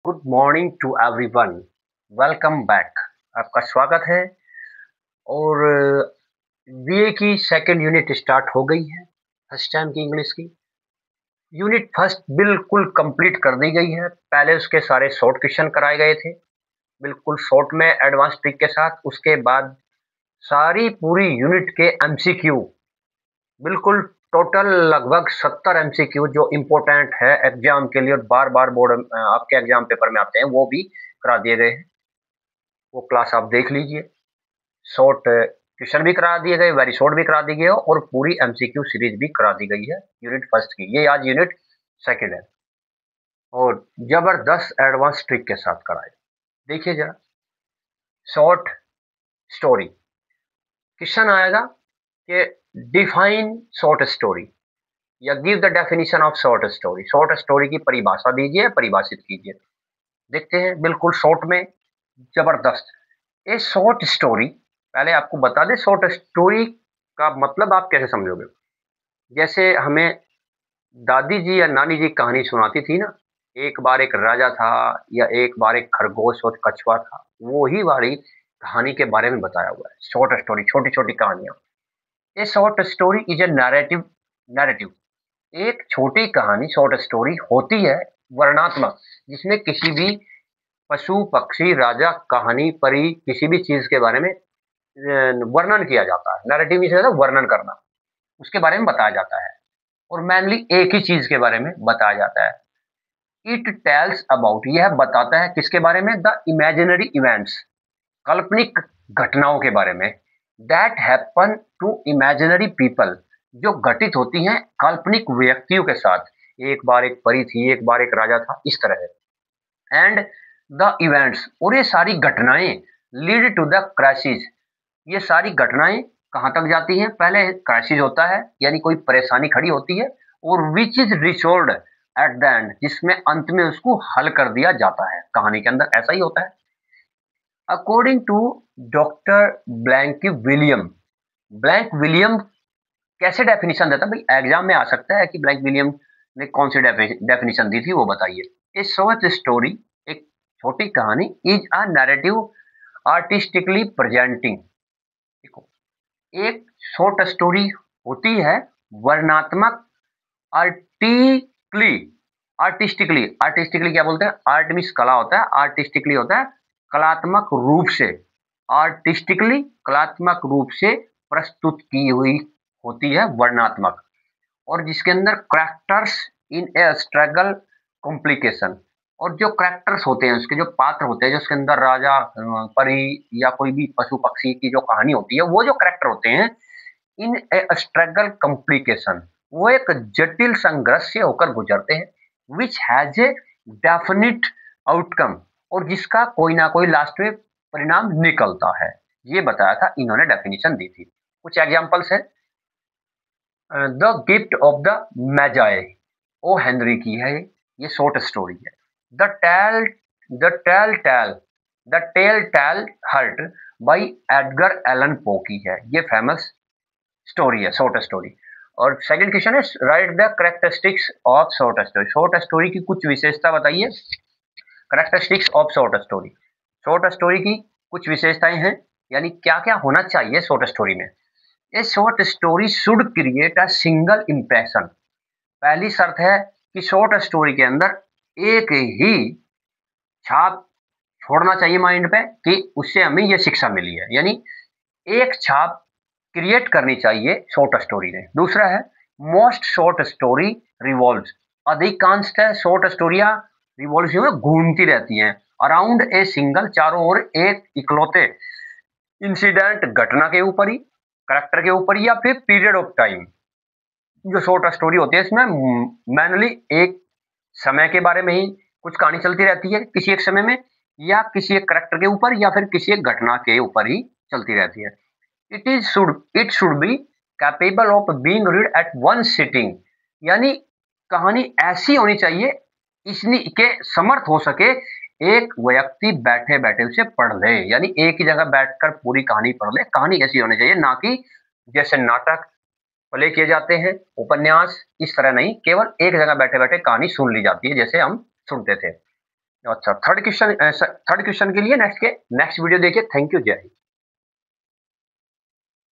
Good morning to everyone. Welcome back. आपका स्वागत है। और बीए की सेकंड यूनिट स्टार्ट हो गई है। फर्स्ट टाइम की इंग्लिश की यूनिट फर्स्ट बिल्कुल कंप्लीट कर दी गई है। पहले उसके सारे शॉर्ट क्वेश्चन कराए गए थे, बिल्कुल शॉर्ट में एडवांस ट्रिक के साथ। उसके बाद सारी पूरी यूनिट के एमसीक्यू, बिल्कुल टोटल लगभग 70 एमसीक्यू जो इम्पोर्टेंट है एग्जाम के लिए और बार बार बोर्ड आपके एग्जाम पेपर में आते हैं, वो भी करा दिए गए हैं। वो क्लास आप देख लीजिए। शॉर्ट क्वेश्चन भी करा दिए गए, वेरी शॉर्ट भी करा दी गई है और पूरी एमसीक्यू सीरीज भी करा दी गई है यूनिट फर्स्ट की। ये आज यूनिट सेकंड है और जबरदस्त एडवांस ट्रिक के साथ कराए। देखिए जरा, शॉर्ट स्टोरी क्वेश्चन आएगा कि डिफाइन शॉर्ट स्टोरी या give the definition of short story. Short story की परिभाषा दीजिए, परिभाषित कीजिए। देखते हैं बिल्कुल शॉर्ट में, जबरदस्त। ये शॉर्ट स्टोरी, पहले आपको बता दें शॉर्ट स्टोरी का मतलब आप कैसे समझोगे। जैसे हमें दादी जी या नानी जी कहानी सुनाती थी ना, एक बार एक राजा था या एक बार एक खरगोश और कछुआ था, वो ही वाली कहानी के बारे में बताया हुआ है शॉर्ट स्टोरी, छोटी छोटी कहानियां। ये short story is a narrative. Narrative एक छोटी कहानी शॉर्ट स्टोरी होती है, वर्णनात्मक, जिसमें किसी भी पशु पक्षी राजा कहानी परी किसी भी चीज के बारे में वर्णन किया जाता है। नैरेटिव मीन्स वर्णन करना, उसके बारे में बताया जाता है और मेनली एक ही चीज के बारे में बताया जाता है। इट टेल्स अबाउट, यह बताता है किसके बारे में, द इमेजिनरी इवेंट्स, काल्पनिक घटनाओं के बारे में, that happen to imaginary people, जो घटित होती हैं काल्पनिक व्यक्तियों के साथ। एक बार एक परी थी, एक बार एक राजा था, इस तरह है। एंड द इवेंट्स, और ये सारी घटनाएं लीड टू द क्राइसिस, ये सारी घटनाएं कहां तक जाती हैं, पहले क्राइसिस होता है यानी कोई परेशानी खड़ी होती है, और which is resolved at the end, जिसमें अंत में उसको हल कर दिया जाता है। कहानी के अंदर ऐसा ही होता है। According to doctor Blank William, Blank William कैसे डेफिनेशन देता है भाई, एग्जाम में आ सकता है कि ब्लैंक विलियम ने कौन सी डेफिनेशन दी थी, वो बताइए। ए शॉर्ट स्टोरी, एक छोटी कहानी, is a narrative artistically presenting. देखो, एक शॉर्ट स्टोरी होती है वर्णात्मक, आर्टिकली, आर्टिस्टिकली, आर्टिस्टिकली क्या बोलते हैं, आर्ट मीन्स कला होता है, आर्टिस्टिकली होता है कलात्मक रूप से, आर्टिस्टिकली कलात्मक रूप से प्रस्तुत की हुई होती है, वर्णात्मक। और जिसके अंदर करेक्टर्स इन ए स्ट्रगल कॉम्प्लिकेशन, और जो करेक्टर्स होते हैं, उसके जो पात्र होते हैं, जो उसके अंदर राजा परी या कोई भी पशु पक्षी की जो कहानी होती है, वो जो करेक्टर होते हैं इन ए स्ट्रगल कॉम्प्लिकेशन, वो एक जटिल संघर्ष से होकर गुजरते हैं, which has a definite outcome, और जिसका कोई ना कोई लास्ट में परिणाम निकलता है। ये बताया था, इन्होंने डेफिनेशन दी थी। कुछ एग्जांपल्स है। The gift of the magi, O Henry की है ये शॉर्ट स्टोरी है। The tell the tell tale the tell tale heart by Edgar Allan Poe की है, ये फेमस स्टोरी है, शॉर्ट स्टोरी। और सेकंड क्वेश्चन है, right the characteristics of short story. Short story की कुछ विशेषता बताइए। Characteristics of short story, short story की कुछ विशेषताएं हैं, यानी क्या क्या होना चाहिए शॉर्ट स्टोरी में। ए short story should create a single impression, पहली शर्त है कि शॉर्ट स्टोरी के अंदर एक ही छाप छोड़ना चाहिए माइंड पे कि उससे हमें ये शिक्षा मिली है, यानी एक छाप क्रिएट करनी चाहिए शॉर्ट स्टोरी ने। दूसरा है, मोस्ट शॉर्ट स्टोरी रिवॉल्व, अधिकांश शॉर्ट स्टोरियां रिवॉल्व में घूमती रहती हैं अराउंड ए सिंगल, चारों ओर एक इकलौते इंसिडेंट, घटना के ऊपर ही, करेक्टर के ऊपर, या फिर पीरियड ऑफ टाइम। जो शॉर्ट स्टोरी होती है इसमें मैनली एक समय के बारे में ही कुछ कहानी चलती रहती है किसी एक समय में, या किसी एक करेक्टर के ऊपर, या फिर किसी एक घटना के ऊपर ही चलती रहती है। It should be capable of being read eight one sitting, यानी कहानी ऐसी होनी चाहिए इसने के समर्थ हो सके एक व्यक्ति बैठे बैठे उसे पढ़ ले, यानी एक ही जगह बैठकर पूरी कहानी पढ़ ले। कहानी ऐसी होनी चाहिए, ना कि जैसे नाटक प्ले किए जाते हैं, उपन्यास, इस तरह नहीं, केवल एक जगह बैठे बैठे कहानी सुन ली जाती है जैसे हम सुनते थे। अच्छा, थर्ड क्वेश्चन के लिए नेक्स्ट वीडियो देखिए। थैंक यू, जय हिंद।